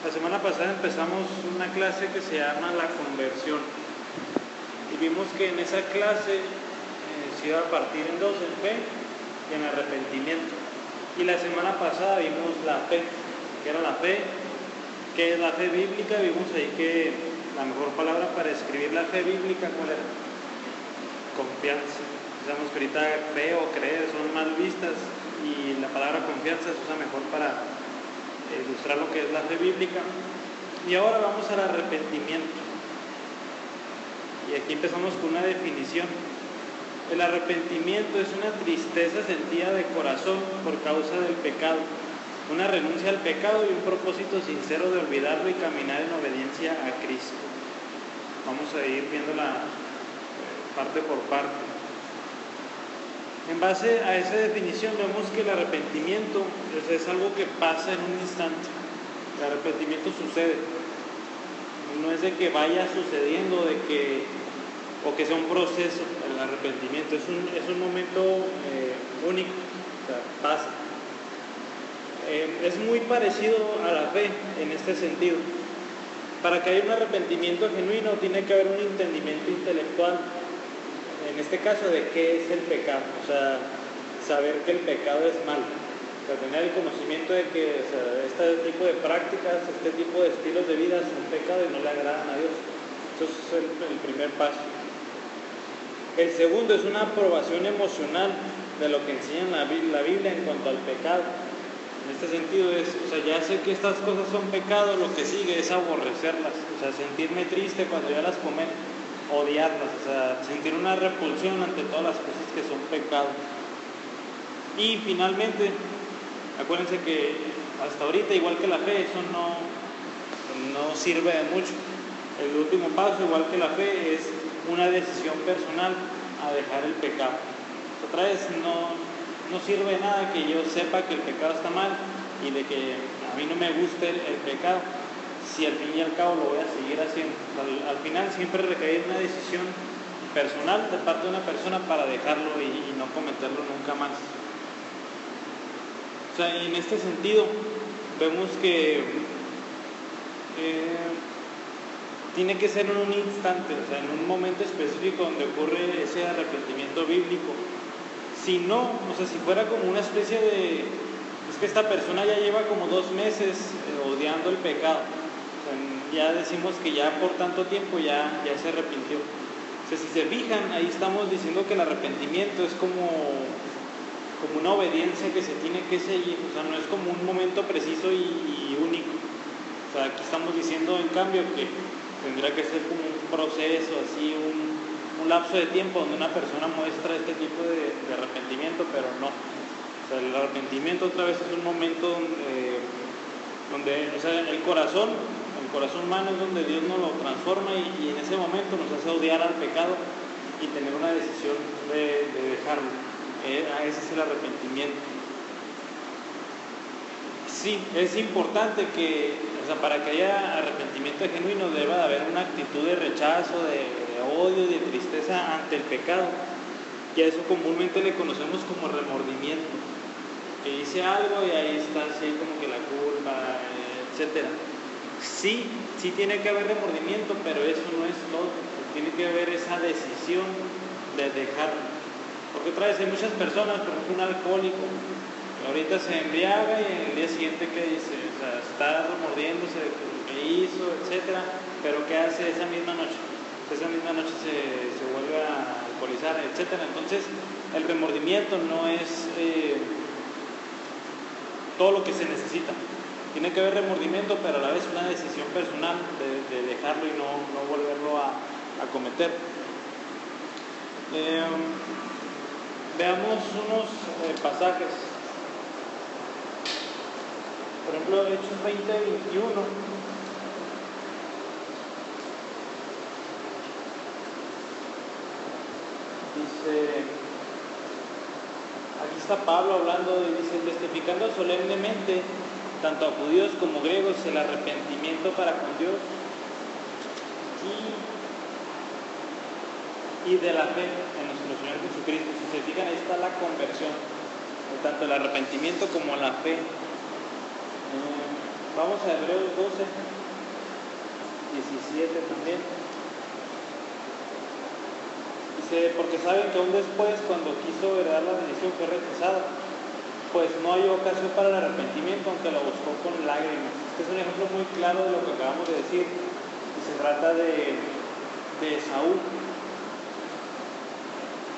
La semana pasada empezamos una clase que se llama la conversión y vimos que en esa clase se iba a partir en dos, en fe y en arrepentimiento. Y la semana pasada vimos la fe, que era la fe, que es la fe bíblica. Vimos ahí que la mejor palabra para escribir la fe bíblica, ¿cuál era? Confianza. Sabemos que ahorita fe o creer son mal vistas y la palabra confianza se usa mejor para ilustrar lo que es la fe bíblica. Y ahora vamos al arrepentimiento. Y aquí empezamos con una definición. El arrepentimiento es una tristeza sentida de corazón por causa del pecado, una renuncia al pecado y un propósito sincero de olvidarlo y caminar en obediencia a Cristo. Vamos a ir viéndola parte por parte. En base a esa definición vemos que el arrepentimiento es algo que pasa en un instante. El arrepentimiento sucede. No es de que vaya sucediendo, o que sea un proceso. El arrepentimiento es un momento único, o sea, pasa. Es muy parecido a la fe en este sentido. Para que haya un arrepentimiento genuino tiene que haber un entendimiento intelectual, en este caso, de qué es el pecado. O sea, saber que el pecado es malo. O sea, tener el conocimiento de que este tipo de prácticas, este tipo de estilos de vida son pecado y no le agradan a Dios. Eso es el primer paso. El segundo es una aprobación emocional de lo que enseña la Biblia en cuanto al pecado. En este sentido ya sé que estas cosas son pecado, lo que sigue es aborrecerlas, o sea, sentirme triste cuando ya las cometo, odiarlas, o sea, sentir una repulsión ante todas las cosas que son pecado. Y finalmente, acuérdense que hasta ahorita, igual que la fe, eso no sirve de mucho. El último paso, igual que la fe, es una decisión personal a dejar el pecado. Otra vez, no sirve de nada que yo sepa que el pecado está mal y de que a mí no me guste el pecado, si al fin y al cabo lo voy a seguir haciendo. Al final siempre recae una decisión personal de parte de una persona para dejarlo y no cometerlo nunca más. O sea, en este sentido vemos que tiene que ser en un instante, o sea, en un momento específico donde ocurre ese arrepentimiento bíblico. Si no, o sea, si fuera como una especie de... Es que esta persona ya lleva como 2 meses odiando el pecado. O sea, ya decimos que ya por tanto tiempo ya se arrepintió. O sea, si se fijan, ahí estamos diciendo que el arrepentimiento es como una obediencia que se tiene que seguir. O sea, no es como un momento preciso y único. O sea, aquí estamos diciendo, en cambio, que tendrá que ser como un proceso, así, un lapso de tiempo donde una persona muestra este tipo de arrepentimiento, pero no. O sea, el arrepentimiento otra vez es un momento donde o sea, el corazón humano es donde Dios nos lo transforma y en ese momento nos hace odiar al pecado y tener una decisión de dejarlo. Ese es el arrepentimiento. Sí, es importante que, o sea, para que haya arrepentimiento genuino debe de haber una actitud de rechazo, de odio, de tristeza ante el pecado. Y a eso comúnmente le conocemos como remordimiento. Que hice algo y ahí está así como que la culpa, etcétera. Sí tiene que haber remordimiento, pero eso no es todo. Tiene que haber esa decisión de dejarlo. Porque otra vez hay muchas personas, por ejemplo un alcohólico, ahorita se embriaga y el día siguiente, ¿qué dice? O sea, está remordiéndose de lo que hizo, etcétera, pero ¿qué hace esa misma noche? Esa misma noche se vuelve a alcoholizar, etcétera. Entonces, el remordimiento no es todo lo que se necesita. Tiene que haber remordimiento, pero a la vez una decisión personal de dejarlo y no volverlo a cometer. Veamos unos pasajes. Por ejemplo, Hechos 20:21. Dice, aquí está Pablo hablando y dice, testificando solemnemente, tanto a judíos como griegos, el arrepentimiento para con Dios y de la fe en nuestro Señor Jesucristo. Si se fijan, ahí está la conversión, tanto el arrepentimiento como la fe. Vamos a Hebreos 12, 17 también. Dice, porque saben que aún después, cuando quiso heredar la bendición, fue rechazada, pues no hay ocasión para el arrepentimiento, aunque la buscó con lágrimas. Este es un ejemplo muy claro de lo que acabamos de decir, y se trata de Esaú.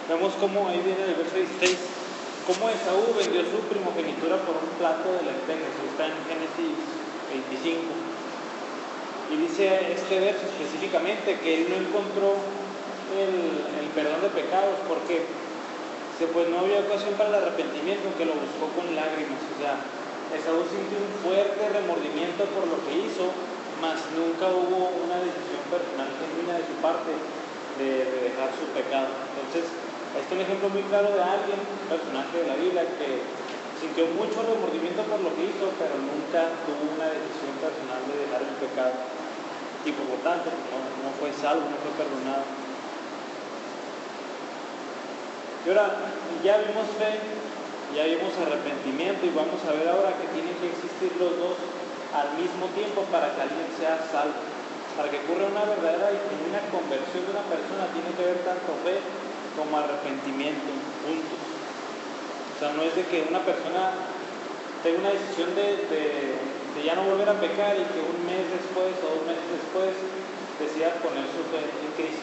Vemos cómo, ahí viene el verso 16, cómo Esaú vendió su primogenitura por un plato de lentejas. Está en Génesis 25. Y dice este verso específicamente que él no encontró el perdón de pecados. ¿Por qué? Pues no había ocasión para el arrepentimiento, que lo buscó con lágrimas. O sea, Esaú sintió un fuerte remordimiento por lo que hizo, mas nunca hubo una decisión personal genuina de su parte de dejar su pecado. Entonces, este es un ejemplo muy claro de alguien, un personaje de la Biblia, que sintió mucho remordimiento por lo que hizo, pero nunca tuvo una decisión personal de dejar el pecado. Y por lo tanto, no fue salvo, no fue perdonado. Y ahora, ya vimos fe, ya vimos arrepentimiento, y vamos a ver ahora que tienen que existir los dos al mismo tiempo para que alguien sea salvo. Para que ocurra una verdadera y genuina conversión de una persona, tiene que haber tanto fe como arrepentimiento juntos. O sea, no es de que una persona tenga una decisión de ya no volver a pecar y que un mes después o 2 meses después decida poner su fe en Cristo.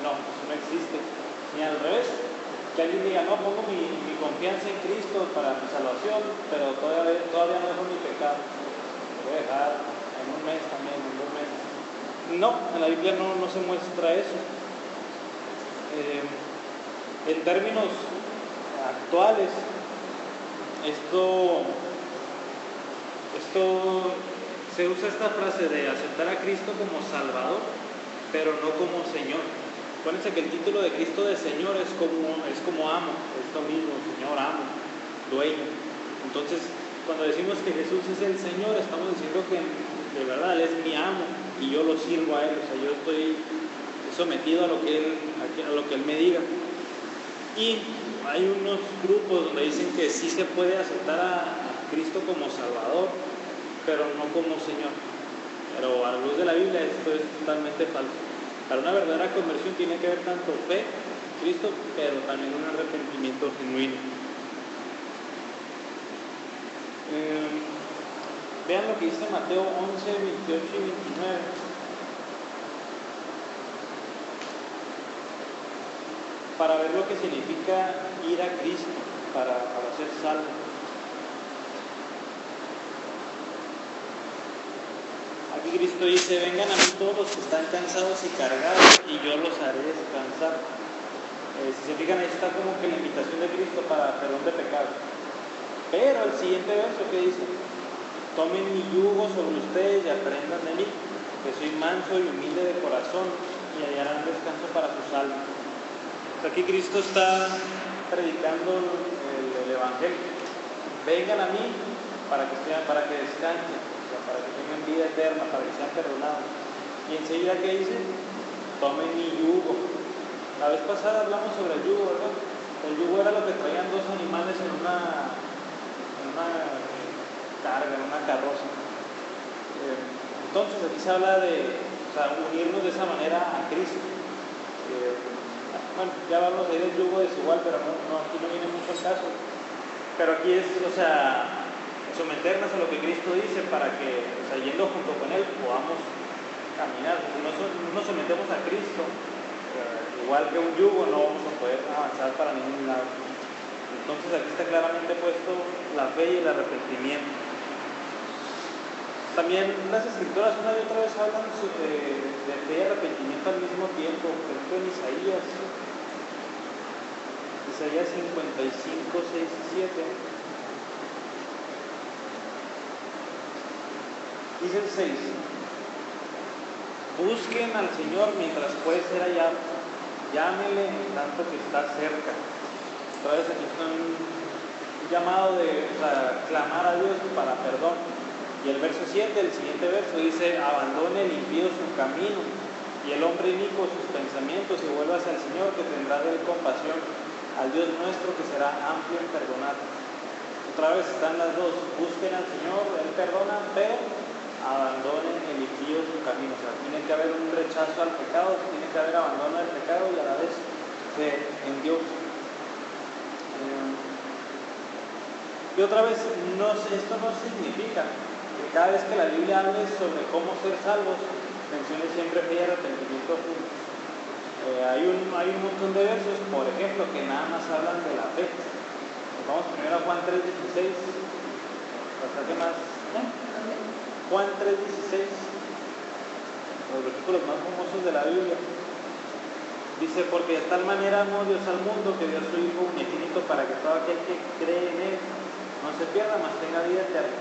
No, eso no existe. Ni al revés, que alguien diga, no, pongo mi confianza en Cristo para mi salvación, pero todavía no dejo mi pecado. Lo voy a dejar en un mes también, en 2 meses. No, en la Biblia no se muestra eso. En términos actuales, esto se usa esta frase de aceptar a Cristo como Salvador, pero no como Señor. Acuérdense que el título de Cristo de Señor es como amo, es lo mismo, Señor, amo, dueño. Entonces, cuando decimos que Jesús es el Señor, estamos diciendo que de verdad Él es mi amo y yo lo sirvo a Él. O sea, yo estoy sometido a lo que Él me diga. Y hay unos grupos donde dicen que sí se puede aceptar a Cristo como Salvador, pero no como Señor. Pero a la luz de la Biblia esto es totalmente falso. Para una verdadera conversión tiene que haber tanto fe en Cristo, pero también un arrepentimiento genuino. Vean lo que dice Mateo 11, 28 y 29. Para ver lo que significa ir a Cristo, para ser salvo. Aquí Cristo dice, vengan a mí todos los que están cansados y cargados, y yo los haré descansar. Si se fijan, ahí está como que la invitación de Cristo para perdón de pecados. Pero el siguiente verso que dice, tomen mi yugo sobre ustedes y aprendan de mí, que soy manso y humilde de corazón, y hallarán descanso para sus almas. Aquí Cristo está predicando el Evangelio. Vengan a mí para que descansen, o sea, para que tengan vida eterna, para que sean perdonados. Y enseguida, ¿qué dice? Tomen mi yugo. La vez pasada hablamos sobre el yugo, ¿verdad? El yugo era lo que traían 2 animales en una carga, en una carroza. Entonces aquí se habla de unirnos de esa manera a Cristo. Bueno, ya hablamos ahí del yugo desigual, pero aquí no viene mucho el caso. Pero aquí es, someternos a lo que Cristo dice para que, yendo junto con Él, podamos caminar. Si no nos sometemos a Cristo, igual que un yugo, no vamos a poder avanzar para ningún lado. Entonces aquí está claramente puesto la fe y el arrepentimiento. También las Escrituras una y otra vez hablan de fe y arrepentimiento al mismo tiempo. Por ejemplo, en Isaías 55, 6 y 7. Dice el 6. Busquen al Señor mientras puede ser hallado. Llámenle en tanto que está cerca. Otra vez aquí está un llamado de clamar a Dios para perdón. Y el verso 7, el siguiente verso, dice, abandone el impío su camino y el hombre inicuo sus pensamientos y vuelvas al Señor, que tendrá de él compasión, al Dios nuestro, que será amplio en perdonar. Otra vez están las dos, busquen al Señor, Él perdona, pero abandonen el impío su camino. O sea, tiene que haber un rechazo al pecado, tiene que haber abandono del pecado y a la vez fe en Dios. Y otra vez, esto no significa que cada vez que la Biblia hable sobre cómo ser salvos, mencione siempre fe y arrepentimiento juntos. Hay un montón de versos, por ejemplo, que nada más hablan de la fe. Vamos primero a Juan 3:16, bastante más. Juan 3:16, los versículos más famosos de la Biblia. Dice, porque de tal manera amó Dios al mundo que dio a su Hijo unigénito para que todo aquel que cree en Él no se pierda, mas tenga vida eterna.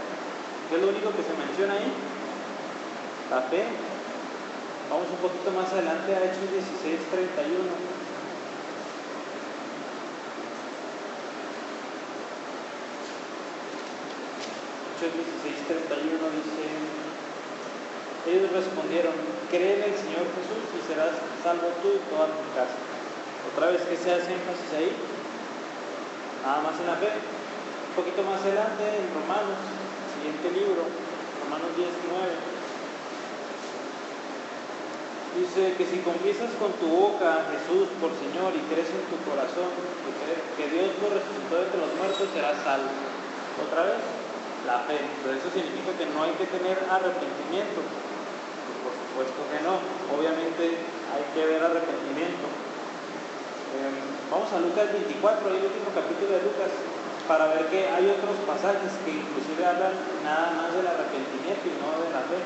¿Qué es lo único que se menciona ahí? La fe. Vamos un poquito más adelante a Hechos 16:31. Hechos 16:31 dice, ellos respondieron, cree en el Señor Jesús y serás salvo tú y toda tu casa. Otra vez que se hace énfasis ahí, nada más en la fe. Un poquito más adelante en Romanos, siguiente libro, Romanos 10:9. Dice que si confiesas con tu boca a Jesús por Señor y crees en tu corazón que Dios lo resucitó de entre los muertos, serás salvo. Otra vez, la fe. Pero eso significa que no hay que tener arrepentimiento. Pues por supuesto que no. Obviamente hay que ver arrepentimiento. Vamos a Lucas 24, el último capítulo de Lucas, para ver que hay otros pasajes que inclusive hablan nada más del arrepentimiento y no de la fe.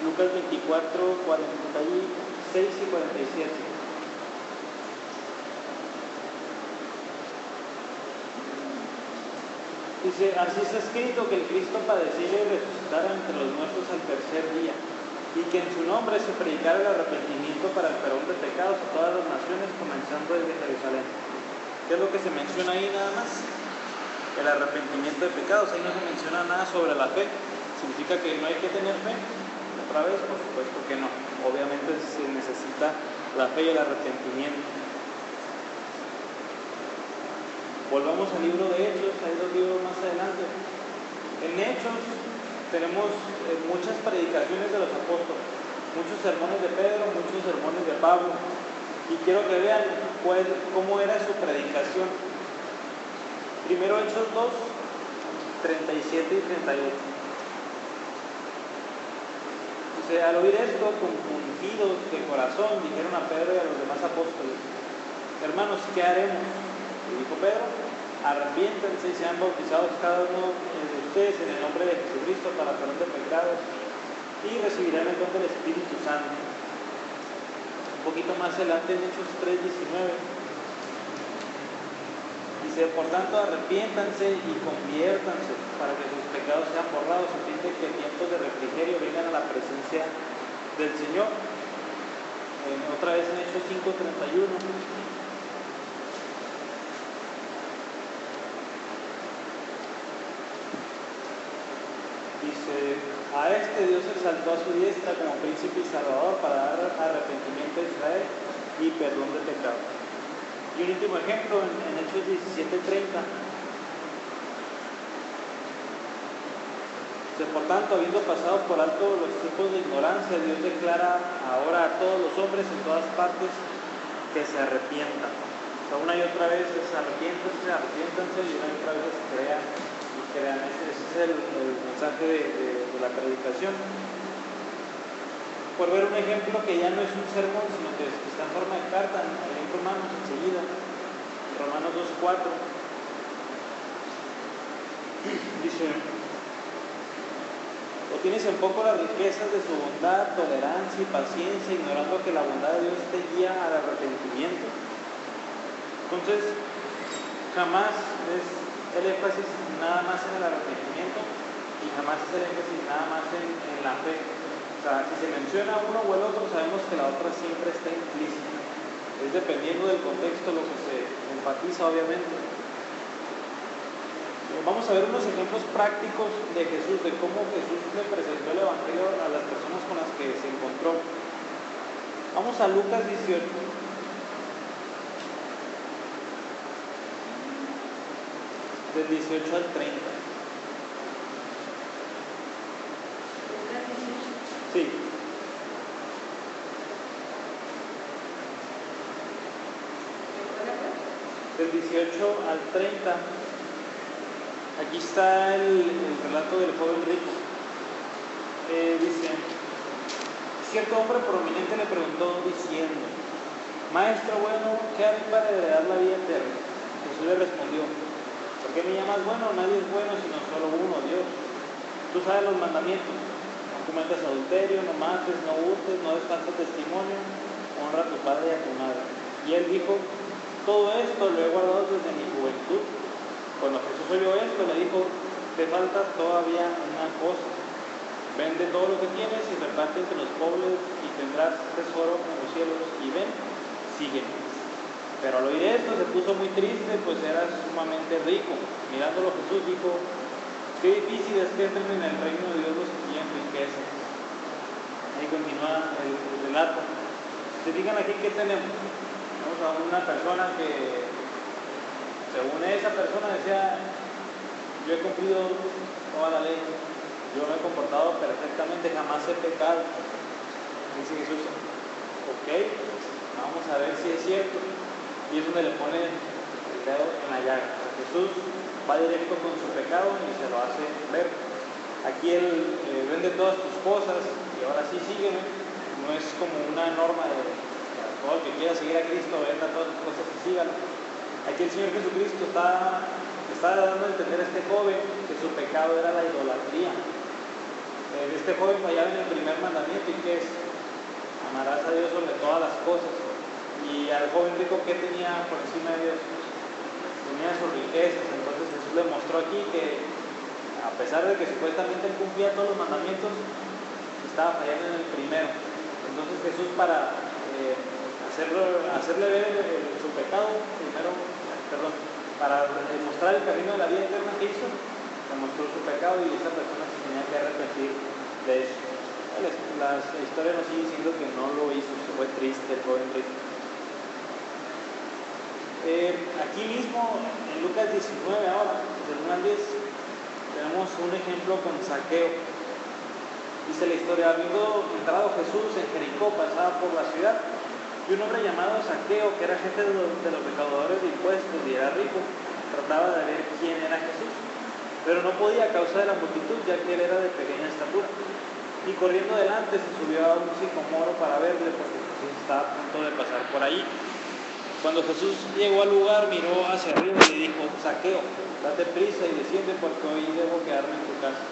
Lucas 24, 46 y 47. Dice, así está escrito que el Cristo padeciera y resucitara entre los muertos al tercer día, y que en su nombre se predicara el arrepentimiento para el perdón de pecados a todas las naciones, comenzando desde Jerusalén. ¿Qué es lo que se menciona ahí nada más? El arrepentimiento de pecados. Ahí no se menciona nada sobre la fe. ¿Significa que no hay que tener fe? Otra vez, por supuesto que no. Obviamente se necesita la fe y el arrepentimiento. Volvamos al libro de Hechos, hay 2 libros más adelante. En Hechos tenemos muchas predicaciones de los apóstoles, muchos sermones de Pedro, muchos sermones de Pablo. Y quiero que vean cómo era su predicación. Primero Hechos 2, 37 y 38. Dice, al oír esto, confundidos de corazón, dijeron a Pedro y a los demás apóstoles, hermanos, ¿qué haremos? Y dijo Pedro, arrepiéntense y sean bautizados cada uno de ustedes en el nombre de Jesucristo para perdón de pecados y recibirán el don del Espíritu Santo. Un poquito más adelante en Hechos 3:19 dice, por tanto arrepiéntanse y conviértanse para que sus pecados sean borrados a fin de que tiempos de refrigerio vengan a la presencia del Señor. Otra vez en Hechos 5:31 dice, a este Dios exaltó a su diestra como príncipe y salvador para dar arrepentimiento a Israel y perdón de pecados. Y un último ejemplo en Hechos 17:30. Por tanto, habiendo pasado por alto los tiempos de ignorancia, Dios declara ahora a todos los hombres en todas partes que se arrepientan. O sea, una y otra vez arrepiéntanse y una y otra vez crean y crean. Ese es el mensaje de la predicación. Por ver un ejemplo que ya no es un sermón, sino que está en forma de carta, en Romanos enseguida, Romanos 2:4. Dice, o tienes en poco las riquezas de su bondad, tolerancia y paciencia, ignorando que la bondad de Dios te guía al arrepentimiento. Entonces, jamás es el énfasis nada más en el arrepentimiento y jamás es el énfasis nada más en la fe. O sea, si se menciona uno o el otro, sabemos que la otra siempre está implícita. Es dependiendo del contexto lo que se enfatiza, obviamente. Vamos a ver unos ejemplos prácticos de Jesús, de cómo Jesús le presentó el Evangelio a las personas con las que se encontró. Vamos a Lucas 18. del 18 al 30. Sí. Del 18 al 30. Aquí está el relato del joven rico. Dice: cierto hombre prominente le preguntó diciendo: Maestro bueno, ¿qué haré para heredar la vida eterna? Jesús le respondió: ¿por qué me llamas bueno? Nadie es bueno sino solo uno, Dios. Tú sabes los mandamientos: no cometas adulterio, no mates, no hurtes, no des falso testimonio, honra a tu padre y a tu madre. Y él dijo: todo esto lo he guardado desde mi juventud. Cuando Jesús oyó esto, le dijo: te falta todavía una cosa. Vende todo lo que tienes y reparte entre los pobres y tendrás tesoro en los cielos. Y ven, sígueme. Pero al oír esto se puso muy triste, pues era sumamente rico. Mirándolo Jesús dijo: qué difícil es que entren en el reino de Dios los que tienen riquezas. Ahí continúa el relato. Se fijan aquí que tenemos. Vamos a una persona que, según esa persona, decía: yo he cumplido toda la ley, yo me he comportado perfectamente, jamás he pecado. Dice Jesús: ok, vamos a ver si es cierto. Y es donde le pone el dedo en la llaga. Jesús va directo con su pecado y se lo hace ver. Aquí él vende todas tus cosas y ahora sí sígueme. No es como una norma de todo el que quiera seguir a Cristo, venda todas tus cosas y sígalo. Aquí el Señor Jesucristo está dando a entender a este joven que su pecado era la idolatría. Este joven fallaba en el primer mandamiento, ¿y qué es? Amarás a Dios sobre todas las cosas. Y al joven rico, ¿qué tenía por encima de Dios? Tenía sus riquezas. Entonces Jesús le mostró aquí que, a pesar de que supuestamente él cumplía todos los mandamientos, estaba fallando en el primero. Entonces Jesús, para hacerle ver su pecado, para demostrar el camino de la vida eterna que hizo, le mostró su pecado y esa persona se tenía que arrepentir de eso. La historia nos sigue diciendo que no lo hizo, se fue triste el joven rico. Aquí mismo, en Lucas 19 ahora, del 1 al 10, tenemos un ejemplo con Zaqueo. Dice la historia: habiendo entrado Jesús en Jericó, pasaba por la ciudad, y un hombre llamado Zaqueo, que era jefe de los recaudadores de impuestos y era rico, trataba de ver quién era Jesús, pero no podía a causa de la multitud, ya que él era de pequeña estatura. Y corriendo delante se subió a un sicomoro para verle, porque Jesús estaba a punto de pasar por ahí. Cuando Jesús llegó al lugar, miró hacia arriba y le dijo: Zaqueo, date prisa y desciende, porque hoy debo quedarme en tu casa.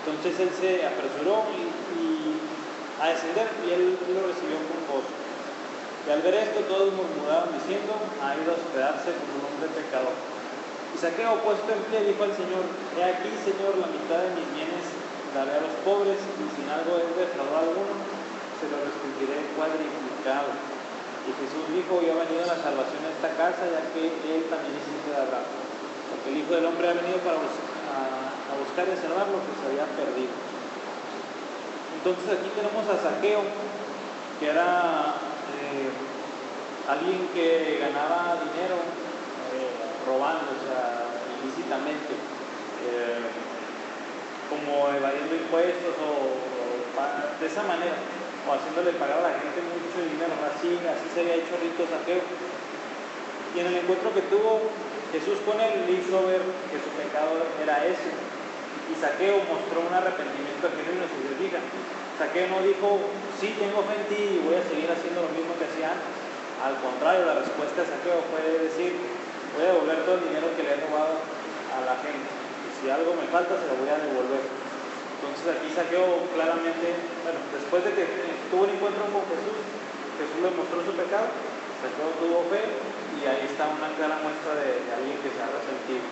Entonces él se apresuró a descender, y él lo recibió con gozo. Y al ver esto, todos murmuraron diciendo: ha ido a hospedarse con un hombre pecador. Y Zaqueo, puesto en pie, dijo al Señor: he aquí, Señor, la mitad de mis bienes daré a los pobres, y sin algo he defraudado alguno, se lo restituiré cuadriplicado. Y Jesús dijo: yo he venido a la salvación a esta casa, ya que él también es hijo de Abraham, porque el Hijo del Hombre ha venido para a buscar y salvar lo que se había perdido. Entonces aquí tenemos a Zaqueo, que era alguien que ganaba dinero robando, o sea, ilícitamente, como evadiendo impuestos o de esa manera, o haciéndole pagar a la gente mucho dinero. Así se había hecho rico Zaqueo. Y en el encuentro que tuvo Jesús con él, le hizo ver que su pecado era ese. Y Zaqueo mostró un arrepentimiento genuino. Si se fijan, Zaqueo no dijo: sí, tengo fe en ti y voy a seguir haciendo lo mismo que hacía antes. Al contrario, la respuesta de Zaqueo fue decir: voy a devolver todo el dinero que le he robado a la gente, y si algo me falta se lo voy a devolver. Entonces aquí Zaqueo claramente, después de que tuvo un encuentro con Jesús, Jesús le mostró su pecado, Zaqueo tuvo fe, y ahí está una clara muestra de alguien que se ha arrepentido.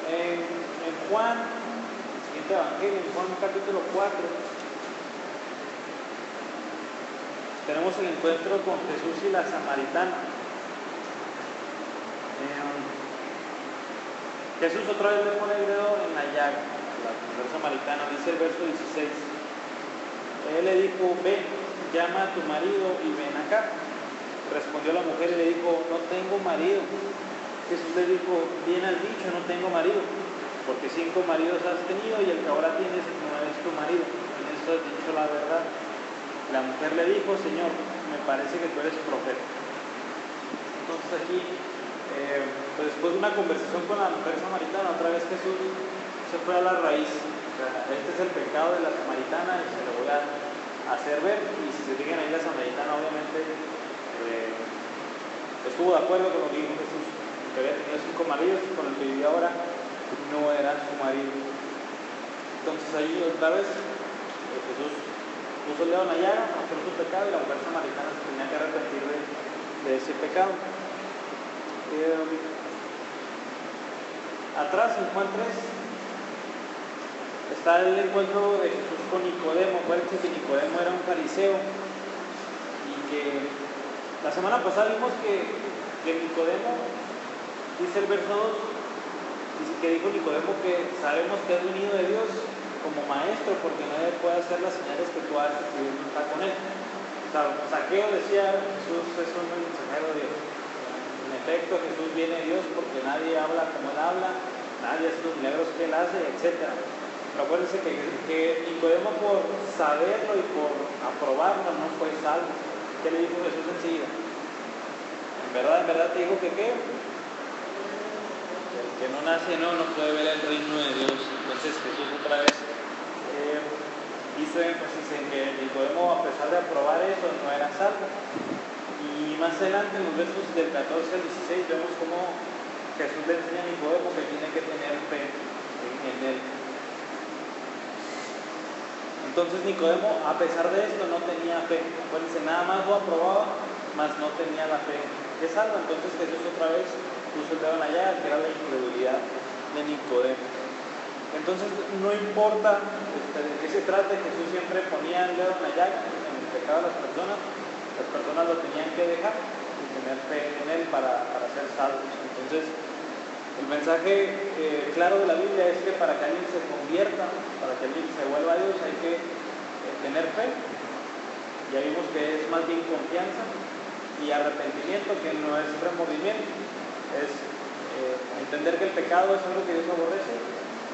En Juan, el siguiente evangelio, en Juan capítulo 4, tenemos el encuentro con Jesús y la samaritana. Jesús otra vez le pone el dedo en la llaga a la mujer samaritana. Dice el verso 16: él le dijo: ven, llama a tu marido y ven acá. Respondió la mujer y le dijo: no tengo marido. Jesús le dijo, bien has dicho, no tengo marido, porque 5 maridos has tenido y el que ahora tienes no es tu marido. En esto has dicho la verdad. La mujer le dijo, Señor, me parece que tú eres profeta. Entonces aquí, pues después de una conversación con la mujer samaritana, otra vez Jesús se fue a la raíz. O sea, este es el pecado de la samaritana y se lo voy a hacer ver. Y si se fijan ahí, la samaritana obviamente estuvo de acuerdo con lo que dijo Jesús, que había tenido 5 maridos y con el que vivía ahora no era su marido. Entonces ahí otra vez Jesús puso el dedo en la llaga, mostró su pecado y la mujer samaritana se tenía que arrepentir de ese pecado. Atrás en Juan 3 está el encuentro de Jesús con Nicodemo. Acuérdense que Nicodemo era un fariseo y que la semana pasada vimos que Nicodemo, dice el verso 2, dice que dijo Nicodemo que sabemos que has venido de Dios como maestro, porque nadie puede hacer las señales que tú haces si Dios no está con él. O sea, Zaqueo decía, Jesús es un mensajero de Dios. En efecto, Jesús viene de Dios porque nadie habla como él habla, nadie hace los milagros que él hace, etc. Pero acuérdense que Nicodemo, por saberlo y por aprobarlo, no fue salvo. ¿Qué le dijo Jesús enseguida? En verdad te digo que ¿qué? El que no nace no puede ver el reino de Dios. Entonces Jesús otra vez hizo énfasis en que Nicodemo, a pesar de aprobar eso, no era salvo. Y más adelante, en los versos del 14 al 16, vemos cómo Jesús le enseña a Nicodemo que tiene que tener fe en él. Entonces Nicodemo, a pesar de esto, no tenía fe. Acuérdense, nada más lo aprobaba, mas no tenía la fe que salva. Entonces Jesús otra vez puso el dedo en la llaga, que era la incredulidad de Nicodemo. Entonces no importa de qué se trate, Jesús siempre ponía el dedo en la llaga en el pecado de las personas lo tenían que dejar y tener fe en él para ser salvos. Entonces el mensaje claro de la Biblia es que para que alguien se convierta, para que alguien se vuelva a Dios, hay que tener fe. Ya vimos que es más bien confianza y arrepentimiento, que no es remordimiento, es entender que el pecado es algo que Dios aborrece,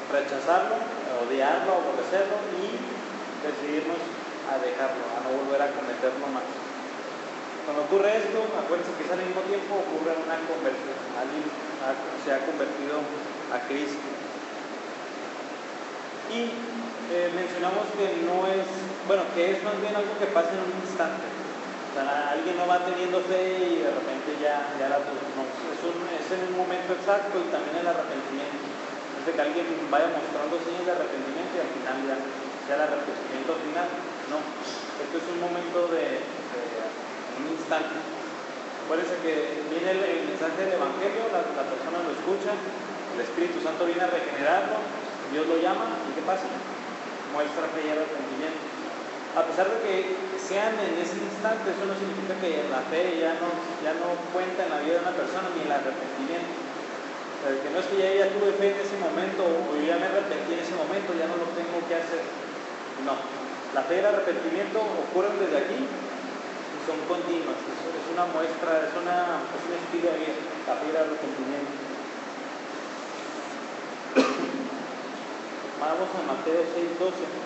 rechazarlo, odiarlo, aborrecerlo y decidirnos a dejarlo, a no volver a cometerlo más. Cuando ocurre esto, acuérdense que es al mismo tiempo ocurre una conversión, alguien se ha convertido a Cristo. Y mencionamos que no es, bueno, que es más bien algo que pasa en un instante. O sea, alguien no va teniendo fe y de repente ya la tuvo. No, es en un momento exacto y también el arrepentimiento. Es de que alguien vaya mostrando señas de arrepentimiento y al final ya sea el arrepentimiento final. No, esto es un momento de un instante. Acuérdense que viene el mensaje del Evangelio, la persona lo escucha, el Espíritu Santo viene a regenerarlo, Dios lo llama y ¿qué pasa? Muestra fe y arrepentimiento. A pesar de que sean en ese instante, eso no significa que la fe ya no cuenta en la vida de una persona ni el arrepentimiento. O sea, que no es que ya tuve fe en ese momento o yo ya me arrepentí en ese momento, ya no lo tengo que hacer. No, la fe y el arrepentimiento ocurren desde aquí y son continuas. Es una muestra, es un estilo de vida, la fe y el arrepentimiento. Vamos a Mateo 6:12.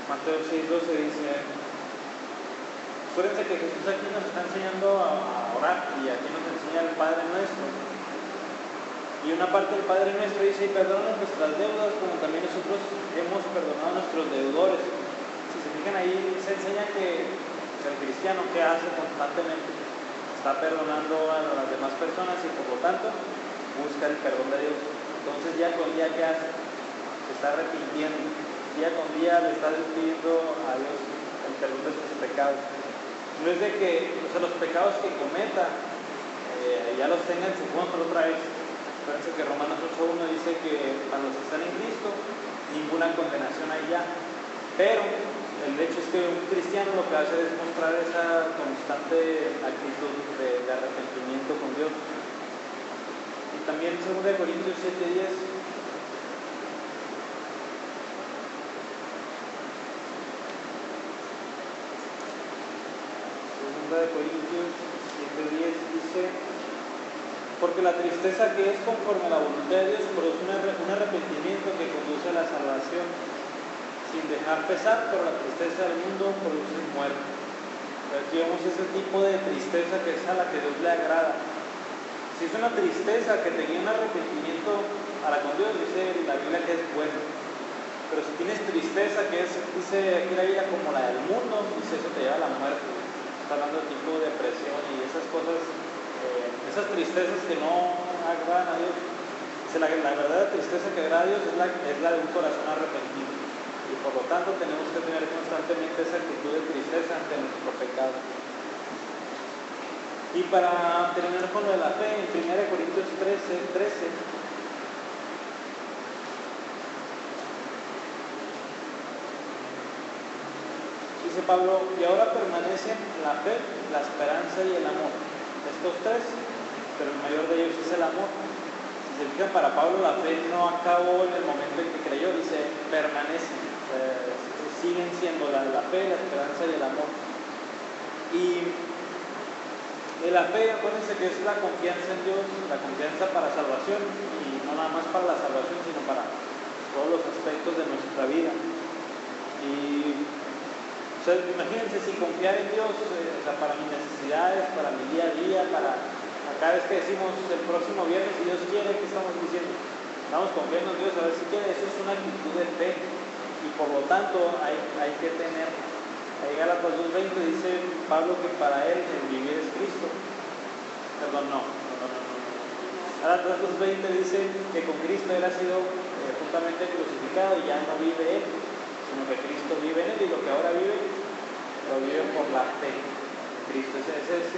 Mateo 6:12 dice, acuérdense que Jesús aquí nos está enseñando a orar y aquí nos enseña el Padre Nuestro. Y una parte del Padre Nuestro dice, perdona nuestras deudas como también nosotros hemos perdonado a nuestros deudores. Si se fijan ahí, se enseña que el cristiano que hace constantemente está perdonando a las demás personas y por lo tanto busca el perdón de Dios. Entonces día con día, ¿qué hace? Se está arrepintiendo. Día con día le está pidiendo a Dios el perdón de sus pecados. No es de que los pecados que cometa ya los tengan en su contra otra vez. Fíjense que Romanos 8:1 dice que para los que están en Cristo ninguna condenación hay ya. Pero el hecho es que un cristiano lo que hace es mostrar esa constante actitud de arrepentimiento con Dios. Y también 2 Corintios 7:10 2 Corintios 7:10 dice: porque la tristeza que es conforme a la voluntad de Dios produce un arrepentimiento que conduce a la salvación, sin dejar pesar, pero la tristeza del mundo produce muerte. Aquí vemos ese tipo de tristeza que es a la que Dios le agrada. Si es una tristeza que te guía un arrepentimiento para con Dios, dice la Biblia que es bueno. Pero si tienes tristeza, que es, dice aquí la Biblia, como la del mundo, dice eso te lleva a la muerte. Está hablando de tipo de depresión y esas cosas, esas tristezas que no agradan a Dios. Dice la verdadera tristeza que agrada a Dios es la de un corazón arrepentido. Y por lo tanto tenemos que tener constantemente esa actitud de tristeza ante nuestro pecado. Y para terminar con lo de la fe, en 1 Corintios 13, dice Pablo: y ahora permanecen la fe, la esperanza y el amor. Estos tres, pero el mayor de ellos es el amor. Si se fijan, para Pablo la fe no acabó en el momento en que creyó, dice permanecen, siguen siendo la fe, la esperanza y el amor. Y de la fe, acuérdense que es la confianza en Dios, la confianza para salvación, y no nada más para la salvación, sino para todos los aspectos de nuestra vida. Y o sea, imagínense si confiar en Dios, o sea, para mis necesidades, para mi día a día, para cada vez que decimos el próximo viernes, si Dios quiere, ¿qué estamos diciendo? Estamos confiando en Dios, a ver si quiere. Eso es una actitud de fe, y por lo tanto hay que tener. Ahí Gálatas 2:20 dice Pablo que para él el vivir es Cristo. Perdón, no. Gálatas 2:20 dice que con Cristo él ha sido juntamente crucificado y ya no vive él, sino que Cristo vive en él, y lo que ahora vive, lo vive por la fe en Cristo. Ese es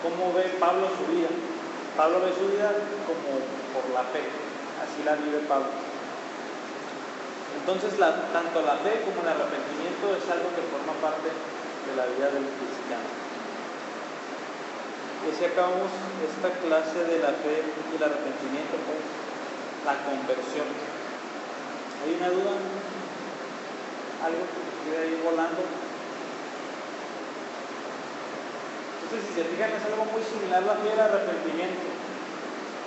cómo ve Pablo su vida. Pablo ve su vida como por la fe, así la vive Pablo. Entonces, tanto la fe como el arrepentimiento es algo que forma parte de la vida del cristiano. Y así acabamos esta clase de la fe y el arrepentimiento, pues, la conversión. ¿Hay una duda? ¿Algo que quede ahí volando? Entonces, si se fijan, es algo muy similar la fe y el arrepentimiento.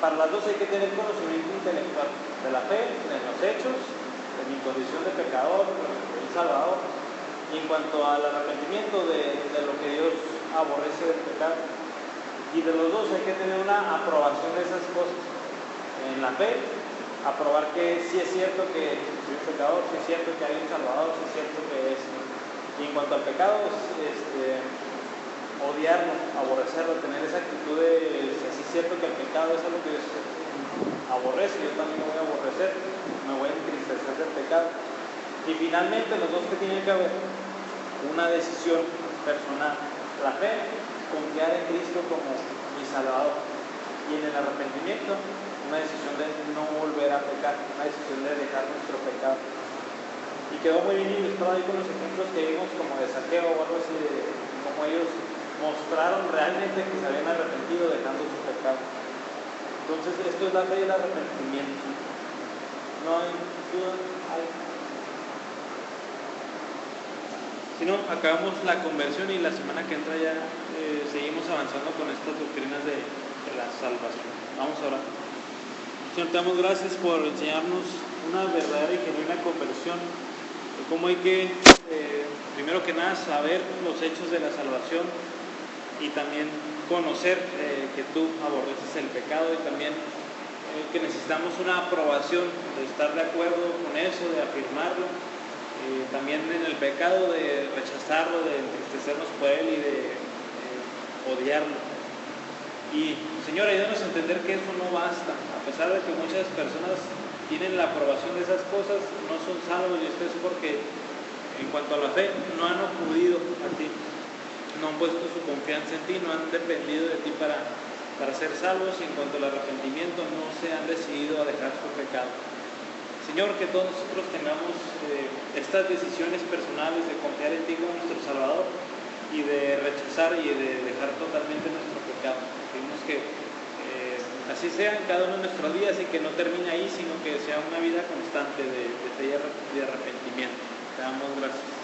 Para las dos hay que tener conocimiento intelectual de la fe, de los hechos, de mi condición de pecador, del Salvador, y en cuanto al arrepentimiento de lo que Dios aborrece del pecado. Y de los dos hay que tener una aprobación de esas cosas. En la fe, aprobar que sí es cierto que soy un pecador, sí es cierto que hay un Salvador, sí es cierto que es. Y en cuanto al pecado, odiarlo, aborrecerlo, tener esa actitud de si es cierto que el pecado es algo que Dios aborrece, yo también lo voy a aborrecer, me voy a entristecer del pecado. Y finalmente, los dos que tienen que haber una decisión personal: la fe, confiar en Cristo como mi Salvador, y en el arrepentimiento, una decisión de no volver a pecar, una decisión de dejar nuestro pecado. Y quedó muy bien ilustrado ahí con los ejemplos que vimos, como de Saqueo o algo así, de cómo ellos mostraron realmente que se habían arrepentido dejando su pecado. Entonces, esto es la fe y el arrepentimiento. ¿No hay duda? Si no, acabamos la conversión y la semana que entra ya seguimos avanzando con estas doctrinas de la salvación. Vamos ahora. Señor, te damos gracias por enseñarnos una verdadera y genuina conversión, de cómo hay que, primero que nada, saber los hechos de la salvación, y también conocer que tú aborreces el pecado, y también que necesitamos una aprobación de estar de acuerdo con eso, de afirmarlo, también en el pecado de rechazarlo, de entristecernos por él y de odiarlo. Y Señor, ayúdanos a entender que eso no basta, a pesar de que muchas personas tienen la aprobación de esas cosas, no son salvos, y esto es porque en cuanto a la fe no han acudido a ti, no han puesto su confianza en ti, no han dependido de ti para ser salvos, y en cuanto al arrepentimiento no se han decidido a dejar su pecado. Señor, que todos nosotros tengamos estas decisiones personales de confiar en ti como nuestro Salvador, y de rechazar y de dejar totalmente nuestro pecado. Pedimos que así sea en cada uno de nuestros días, y que no termine ahí, sino que sea una vida constante de fe y de arrepentimiento. Te damos gracias.